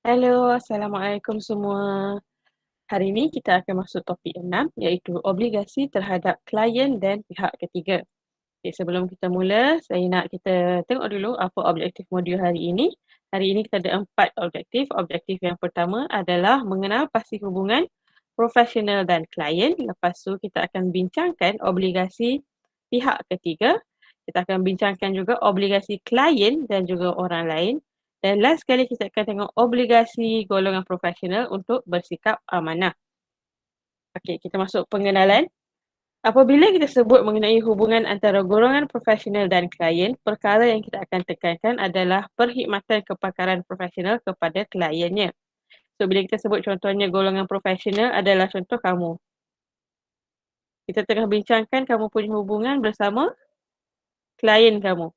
Halo, Assalamualaikum semua. Hari ini kita akan masuk topik 6 iaitu obligasi terhadap klien dan pihak ketiga. Okay, sebelum kita mula, saya nak kita tengok dulu apa objektif modul hari ini. Hari ini kita ada 4 objektif. Objektif yang pertama adalah mengenal pasti hubungan profesional dan klien. Lepas tu kita akan bincangkan obligasi pihak ketiga. Kita akan bincangkan juga obligasi klien dan juga orang lain. Dan last sekali kita akan tengok obligasi golongan profesional untuk bersikap amanah. Okey, kita masuk pengenalan. Apabila kita sebut mengenai hubungan antara golongan profesional dan klien, perkara yang kita akan tekankan adalah perkhidmatan kepakaran profesional kepada kliennya. So, bila kita sebut contohnya golongan profesional adalah contoh kamu. Kita tengah bincangkan kamu punya hubungan bersama klien kamu.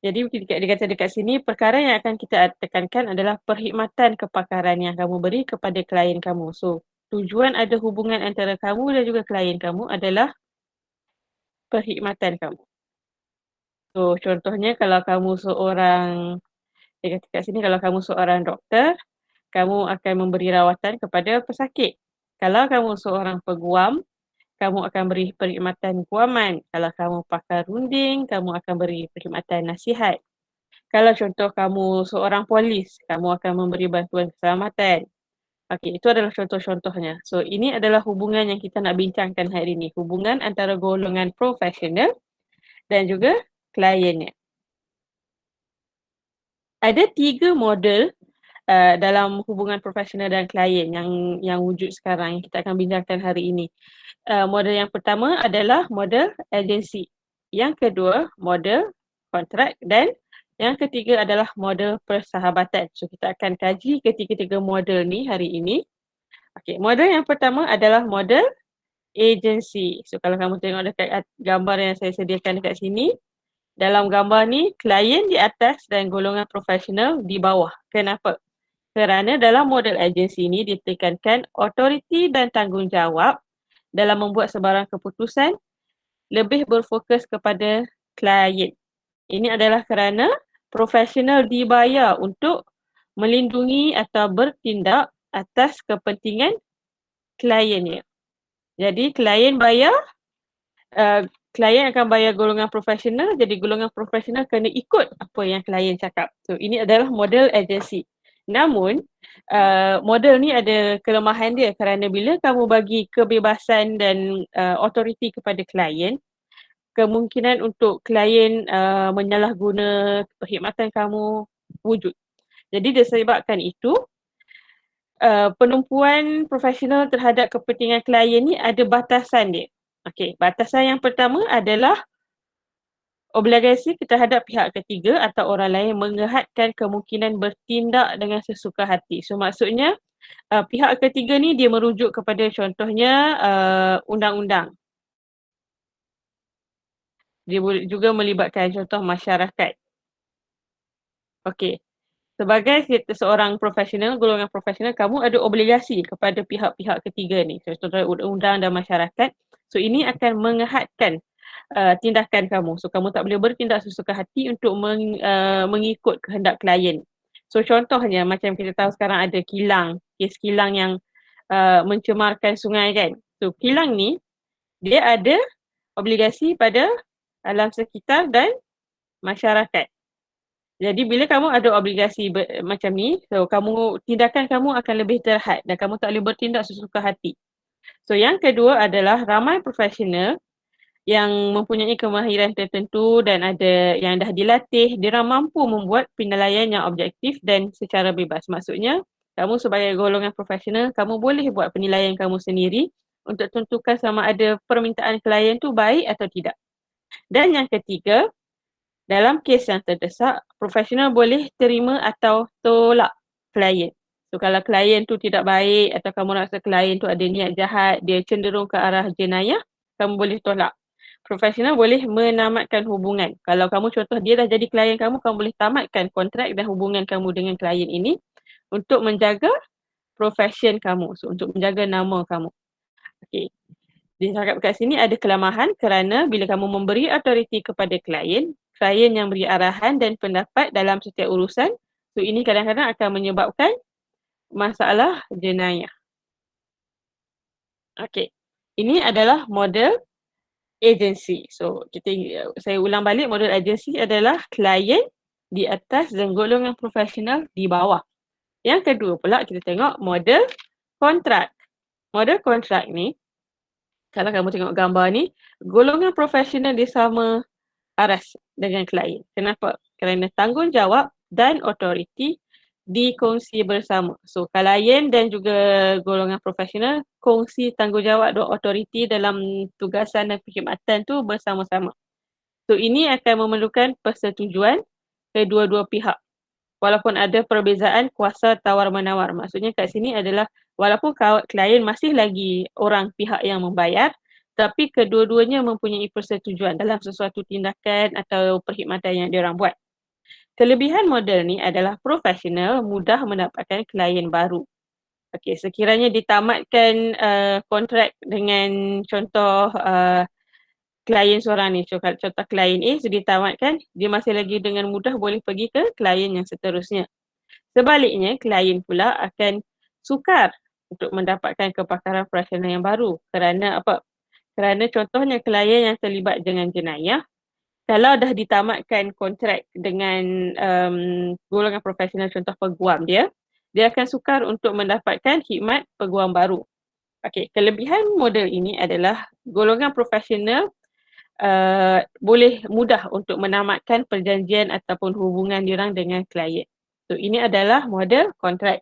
Jadi dia kata dekat sini, perkara yang akan kita tekankan adalah perkhidmatan kepakaran yang kamu beri kepada klien kamu. So, tujuan ada hubungan antara kamu dan juga klien kamu adalah perkhidmatan kamu. So, contohnya kalau kamu seorang, dia kata kat sini, kalau kamu seorang doktor, kamu akan memberi rawatan kepada pesakit. Kalau kamu seorang peguam, kamu akan beri perkhidmatan guaman. Kalau kamu pakar runding, kamu akan beri perkhidmatan nasihat. Kalau contoh kamu seorang polis, kamu akan memberi bantuan keselamatan. Okey, itu adalah contoh-contohnya. So, ini adalah hubungan yang kita nak bincangkan hari ini. Hubungan antara golongan profesional dan juga kliennya. Ada 3 model dalam hubungan profesional dan klien yang wujud sekarang yang kita akan bincangkan hari ini. Model yang pertama adalah model agensi. Yang kedua, model kontrak dan yang ketiga adalah model persahabatan. So, kita akan kaji ketiga-tiga model ni hari ini. Okey, model yang pertama adalah model agensi. So, kalau kamu tengok dekat gambar yang saya sediakan dekat sini, dalam gambar ni, klien di atas dan golongan profesional di bawah. Kenapa? Kerana dalam model agensi ini ditekankan autoriti dan tanggungjawab dalam membuat sebarang keputusan lebih berfokus kepada klien. Ini adalah kerana profesional dibayar untuk melindungi atau bertindak atas kepentingan kliennya. Jadi klien akan bayar golongan profesional, jadi golongan profesional kena ikut apa yang klien cakap. So, ini adalah model agensi. Namun, model ni ada kelemahan dia kerana bila kamu bagi kebebasan dan autoriti kepada klien, kemungkinan untuk klien menyalahguna perkhidmatan kamu wujud. Jadi disebabkan itu, penumpuan profesional terhadap kepentingan klien ni ada batasan dia. Okey, batasan yang pertama adalah obligasi terhadap pihak ketiga atau orang lain menghadkan kemungkinan bertindak dengan sesuka hati. So, maksudnya pihak ketiga ni dia merujuk kepada contohnya undang-undang. Dia boleh juga melibatkan contoh masyarakat. Okey. Sebagai seorang profesional, golongan profesional, kamu ada obligasi kepada pihak-pihak ketiga ni. Contohnya undang-undang dan masyarakat. So, ini akan menghadkan tindakan kamu. So, kamu tak boleh bertindak sesuka hati untuk mengikut kehendak klien. So, contohnya macam kita tahu sekarang ada kilang, kes kilang yang mencemarkan sungai kan. So, kilang ni dia ada obligasi pada alam sekitar dan masyarakat. Jadi bila kamu ada obligasi macam ni, so tindakan kamu akan lebih terhad dan kamu tak boleh bertindak sesuka hati. So, yang kedua adalah ramai profesional yang mempunyai kemahiran tertentu dan ada yang dah dilatih, dia orang mampu membuat penilaian yang objektif dan secara bebas. Maksudnya, kamu sebagai golongan profesional, kamu boleh buat penilaian kamu sendiri untuk tentukan sama ada permintaan klien tu baik atau tidak. Dan yang ketiga, dalam kes yang terdesak, profesional boleh terima atau tolak klien. So, kalau klien tu tidak baik atau kamu rasa klien tu ada niat jahat, dia cenderung ke arah jenayah, kamu boleh tolak. Profesional boleh menamatkan hubungan. Kalau kamu contoh dia dah jadi klien kamu, kamu boleh tamatkan kontrak dan hubungan kamu dengan klien ini untuk menjaga profession kamu, so, untuk menjaga nama kamu. Okey. Disangkap kat sini ada kelemahan kerana bila kamu memberi autoriti kepada klien yang beri arahan dan pendapat dalam setiap urusan, so ini kadang-kadang akan menyebabkan masalah jenayah. Okey. Ini adalah model agensi. So, saya ulang balik, model agensi adalah klien di atas dan golongan profesional di bawah. Yang kedua pula kita tengok model kontrak. Model kontrak ni, kalau kamu tengok gambar ni, golongan profesional dia sama aras dengan klien. Kenapa? Kerana tanggungjawab dan autoriti dikongsi bersama. So, klien dan juga golongan profesional kongsi tanggungjawab dan autoriti dalam tugasan dan perkhidmatan tu bersama-sama. So, ini akan memerlukan persetujuan kedua-dua pihak. Walaupun ada perbezaan kuasa tawar-menawar. Maksudnya kat sini adalah walaupun klien masih lagi orang pihak yang membayar, tapi kedua-duanya mempunyai persetujuan dalam sesuatu tindakan atau perkhidmatan yang diorang buat. Kelebihan model ni adalah profesional mudah mendapatkan klien baru. Okey, sekiranya ditamatkan kontrak dengan contoh klien seorang ni, contoh klien A sudah ditamatkan, dia masih lagi dengan mudah boleh pergi ke klien yang seterusnya. Sebaliknya, klien pula akan sukar untuk mendapatkan kepakaran profesional yang baru. Kerana apa? Kerana contohnya klien yang terlibat dengan jenayah, kalau dah ditamatkan kontrak dengan golongan profesional, contoh peguam dia akan sukar untuk mendapatkan khidmat peguam baru. Okey, kelebihan model ini adalah golongan profesional boleh mudah untuk menamatkan perjanjian ataupun hubungan diorang dengan klien. So, ini adalah model kontrak.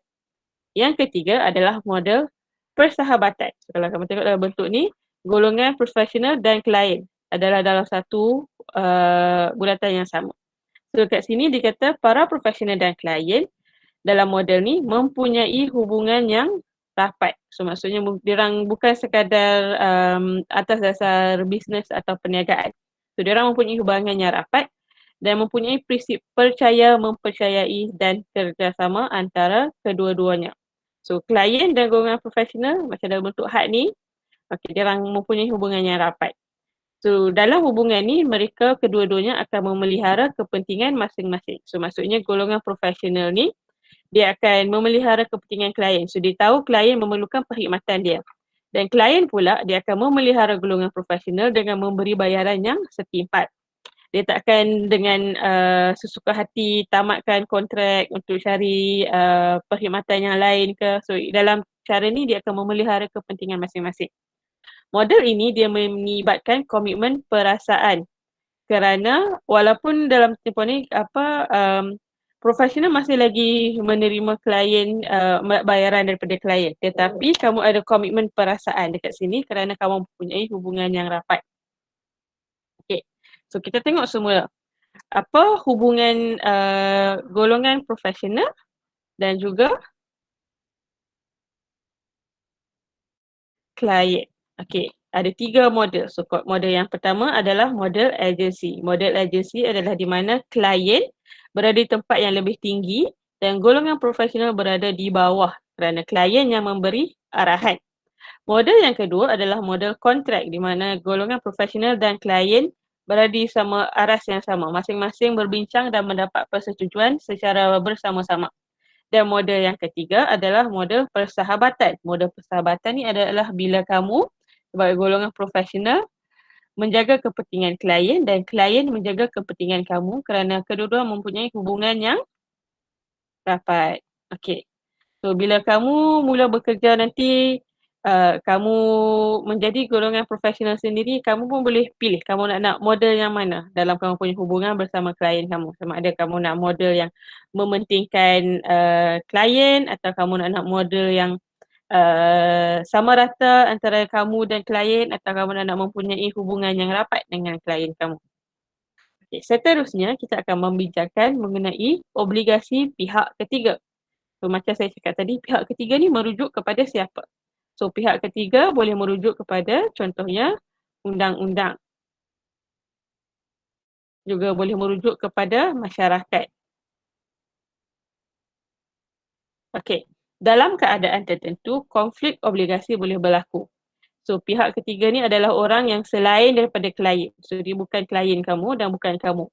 Yang ketiga adalah model persahabatan. So, kalau kamu tengok dalam bentuk ni, golongan profesional dan klien adalah dalam satu bulatan yang sama. So, kat sini dikata para profesional dan klien dalam model ni mempunyai hubungan yang rapat. So, maksudnya diorang bukan sekadar atas dasar bisnes atau perniagaan. So, diorang mempunyai hubungan yang rapat dan mempunyai prinsip percaya, mempercayai dan kerjasama antara kedua-duanya. So, klien dan golongan profesional macam dalam bentuk had ni, diorang mempunyai hubungan yang rapat. So, dalam hubungan ni, mereka kedua-duanya akan memelihara kepentingan masing-masing. So, maksudnya golongan profesional ni, dia akan memelihara kepentingan klien. So, dia tahu klien memerlukan perkhidmatan dia. Dan klien pula, dia akan memelihara golongan profesional dengan memberi bayaran yang setimpal. Dia takkan dengan sesuka hati tamatkan kontrak untuk cari perkhidmatan yang lain ke. So, dalam cara ni, dia akan memelihara kepentingan masing-masing. Model ini dia melibatkan komitmen perasaan. Kerana walaupun dalam tempoh ni profesional masih lagi menerima klien bayaran daripada klien, tetapi kamu ada komitmen perasaan dekat sini kerana kamu mempunyai hubungan yang rapat. Okey. So, kita tengok semula apa hubungan golongan profesional dan juga klien. Okey, ada 3 model. So, model yang pertama adalah model agensi. Model agensi adalah di mana klien berada di tempat yang lebih tinggi dan golongan profesional berada di bawah kerana klien yang memberi arahan. Model yang kedua adalah model kontrak di mana golongan profesional dan klien berada di sama aras yang sama. Masing-masing berbincang dan mendapat persetujuan secara bersama-sama. Dan model yang ketiga adalah model persahabatan. Model persahabatan ni adalah bila kamu sebagai golongan profesional menjaga kepentingan klien dan klien menjaga kepentingan kamu kerana kedua-dua mempunyai hubungan yang rapat. Okey. So, bila kamu mula bekerja nanti, kamu menjadi golongan profesional sendiri, kamu pun boleh pilih kamu nak model yang mana dalam kamu punya hubungan bersama klien kamu. Sama ada kamu nak model yang mementingkan klien atau kamu nak model yang sama rata antara kamu dan klien atau kamu nak mempunyai hubungan yang rapat dengan klien kamu. Okay, seterusnya kita akan membincangkan mengenai obligasi pihak ketiga. So, macam saya cakap tadi, pihak ketiga ni merujuk kepada siapa? So, pihak ketiga boleh merujuk kepada contohnya undang-undang. Juga boleh merujuk kepada masyarakat. Okey, dalam keadaan tertentu, konflik obligasi boleh berlaku. So, pihak ketiga ni adalah orang yang selain daripada klien. So, dia bukan klien kamu dan bukan kamu.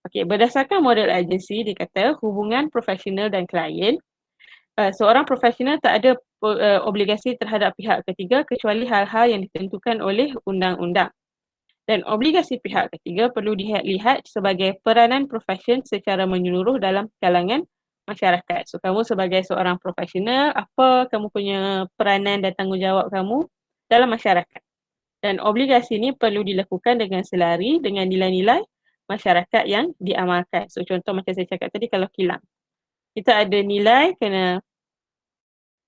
Okey, berdasarkan model agensi, dia kata hubungan profesional dan klien seorang profesional tak ada obligasi terhadap pihak ketiga kecuali hal-hal yang ditentukan oleh undang-undang. Dan obligasi pihak ketiga perlu dilihat sebagai peranan profesion secara menyeluruh dalam kalangan masyarakat. So, kamu sebagai seorang profesional, apa kamu punya peranan dan tanggungjawab kamu dalam masyarakat. Dan obligasi ini perlu dilakukan dengan selari dengan nilai-nilai masyarakat yang diamalkan. So, contoh macam saya cakap tadi, kalau kilang. Kita ada nilai kena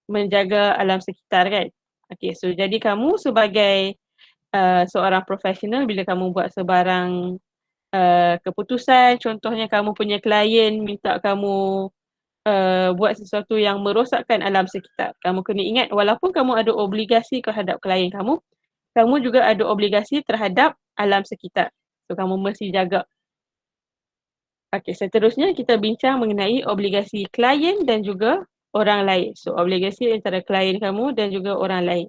menjaga alam sekitar kan. Okay, so jadi kamu sebagai seorang profesional, bila kamu buat sebarang keputusan, contohnya kamu punya klien minta kamu buat sesuatu yang merosakkan alam sekitar. Kamu kena ingat walaupun kamu ada obligasi terhadap klien kamu, kamu juga ada obligasi terhadap alam sekitar. So kamu mesti jaga. Okey, seterusnya kita bincang mengenai obligasi klien dan juga orang lain. So obligasi antara klien kamu dan juga orang lain.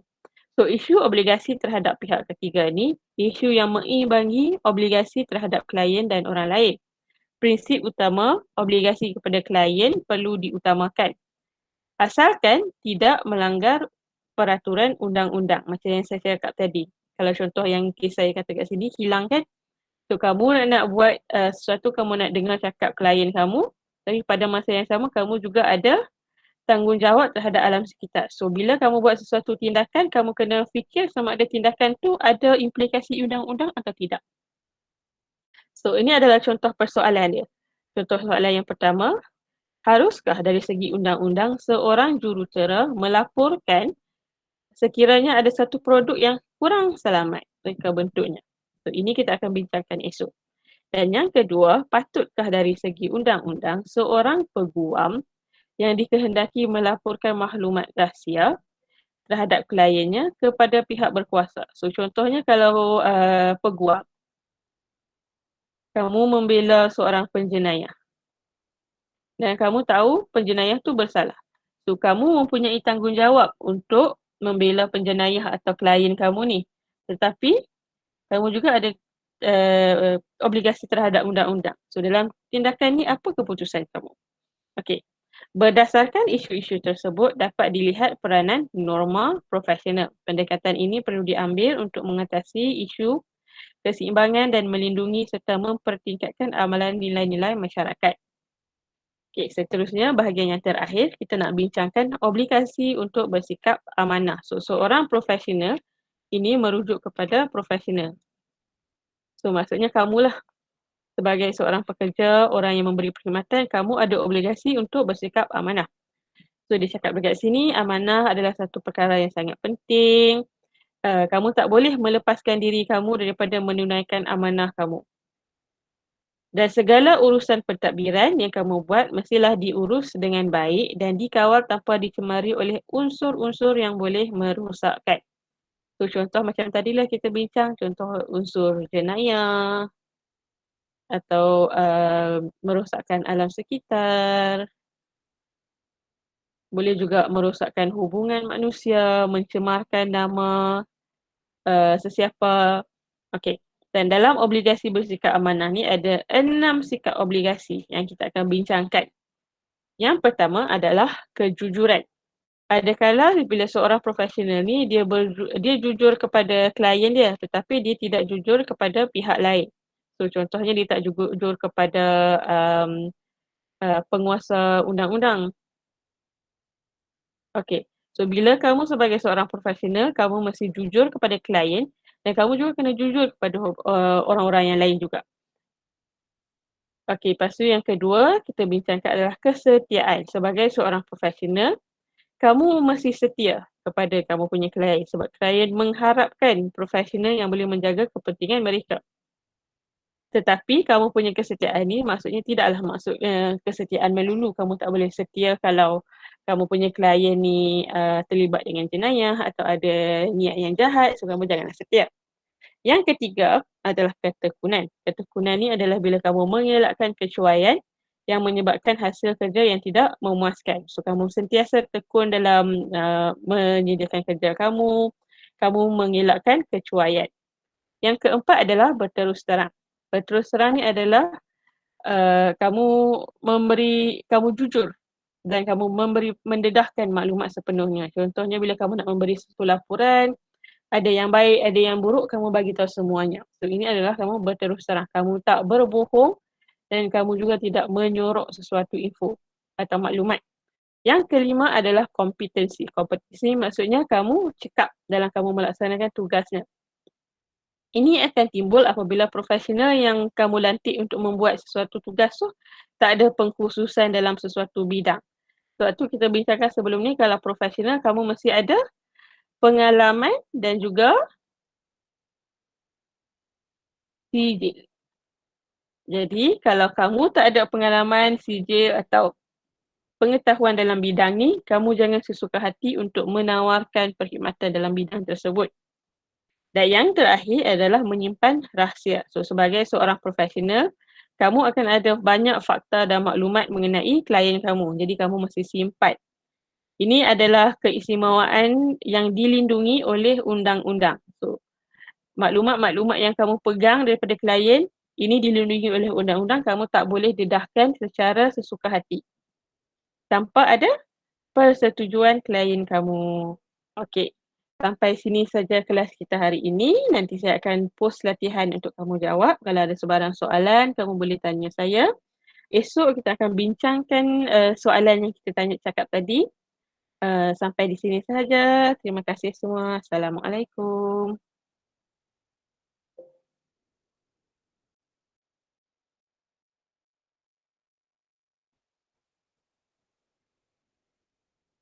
So isu obligasi terhadap pihak ketiga ni, isu yang mengimbangi obligasi terhadap klien dan orang lain. Prinsip utama, obligasi kepada klien perlu diutamakan. Asalkan tidak melanggar peraturan undang-undang macam yang saya cakap tadi. Kalau contoh yang kes saya kata kat sini, hilang kan? So kamu nak buat sesuatu, kamu nak dengar cakap klien kamu, tapi pada masa yang sama kamu juga ada tanggungjawab terhadap alam sekitar. So bila kamu buat sesuatu tindakan, kamu kena fikir sama ada tindakan tu ada implikasi undang-undang atau tidak. So ini adalah contoh persoalan dia. Contoh soalan yang pertama, haruskah dari segi undang-undang seorang jurutera melaporkan sekiranya ada satu produk yang kurang selamat reka bentuknya? So ini kita akan bincangkan esok. Dan yang kedua, patutkah dari segi undang-undang seorang peguam yang dikehendaki melaporkan maklumat rahsia terhadap kliennya kepada pihak berkuasa? So contohnya kalau peguam, kamu membela seorang penjenayah dan kamu tahu penjenayah tu bersalah. So kamu mempunyai tanggungjawab untuk membela penjenayah atau klien kamu ni. Tetapi kamu juga ada obligasi terhadap undang-undang. So dalam tindakan ni apa keputusan kamu? Okey. Berdasarkan isu-isu tersebut dapat dilihat peranan norma profesional. Pendekatan ini perlu diambil untuk mengatasi isu keseimbangan dan melindungi serta mempertingkatkan amalan nilai-nilai masyarakat. Okey, seterusnya bahagian yang terakhir kita nak bincangkan obligasi untuk bersikap amanah. So seorang profesional ini merujuk kepada profesional. So maksudnya kamulah sebagai seorang pekerja, orang yang memberi perkhidmatan, kamu ada obligasi untuk bersikap amanah. So dia cakap dekat sini, amanah adalah satu perkara yang sangat penting. Kamu tak boleh melepaskan diri kamu daripada menunaikan amanah kamu. Dan segala urusan pentadbiran yang kamu buat mestilah diurus dengan baik dan dikawal tanpa dicemari oleh unsur-unsur yang boleh merosakkan. So contoh macam tadilah kita bincang, contoh unsur jenayah atau merosakkan alam sekitar. Boleh juga merosakkan hubungan manusia, mencemarkan nama sesiapa. Okey. Dan dalam obligasi bersikap amanah ni ada 6 sikap obligasi yang kita akan bincangkan. Yang pertama adalah kejujuran. Ada kala bila seorang profesional ni dia jujur kepada klien dia tetapi dia tidak jujur kepada pihak lain. So contohnya dia tak jujur kepada penguasa undang-undang. Okey. So bila kamu sebagai seorang profesional, kamu mesti jujur kepada klien dan kamu juga kena jujur kepada orang-orang yang lain juga. Okey, lepas tu yang kedua kita bincangkan adalah kesetiaan. Sebagai seorang profesional, kamu mesti setia kepada kamu punya klien sebab klien mengharapkan profesional yang boleh menjaga kepentingan mereka. Tetapi kamu punya kesetiaan ni maksudnya tidaklah maksudnya kesetiaan melulu. Kamu tak boleh setia kalau kamu punya klien ni terlibat dengan jenayah atau ada niat yang jahat, so kamu janganlah setia. Yang ketiga adalah ketekunan. Ketekunan ni adalah bila kamu mengelakkan kecuaian yang menyebabkan hasil kerja yang tidak memuaskan. So kamu sentiasa tekun dalam menyediakan kerja kamu, kamu mengelakkan kecuaian. Yang keempat adalah berterus terang. Berterus terang ni adalah kamu kamu jujur dan kamu mendedahkan maklumat sepenuhnya. Contohnya bila kamu nak memberi satu laporan, ada yang baik, ada yang buruk, kamu bagi tahu semuanya. So ini adalah kamu berterus terang. Kamu tak berbohong dan kamu juga tidak menyorok sesuatu info atau maklumat. Yang kelima adalah kompetensi. Kompetensi maksudnya kamu cekap dalam kamu melaksanakan tugasnya. Ini akan timbul apabila profesional yang kamu lantik untuk membuat sesuatu tugas tu tak ada pengkhususan dalam sesuatu bidang. Sebab tu kita bincangkan sebelum ni, kalau profesional kamu mesti ada pengalaman dan juga sijil. Jadi kalau kamu tak ada pengalaman, sijil atau pengetahuan dalam bidang ni, kamu jangan sesuka hati untuk menawarkan perkhidmatan dalam bidang tersebut. Dan yang terakhir adalah menyimpan rahsia. So sebagai seorang profesional, kamu akan ada banyak fakta dan maklumat mengenai klien kamu. Jadi kamu mesti simpan. Ini adalah keistimewaan yang dilindungi oleh undang-undang. So maklumat-maklumat yang kamu pegang daripada klien, ini dilindungi oleh undang-undang. Kamu tak boleh dedahkan secara sesuka hati tanpa ada persetujuan klien kamu. Okey, sampai sini saja kelas kita hari ini. Nanti saya akan post latihan untuk kamu jawab. Kalau ada sebarang soalan, kamu boleh tanya saya. Esok kita akan bincangkan soalan yang kita cakap tadi. Sampai di sini sahaja. Terima kasih semua. Assalamualaikum.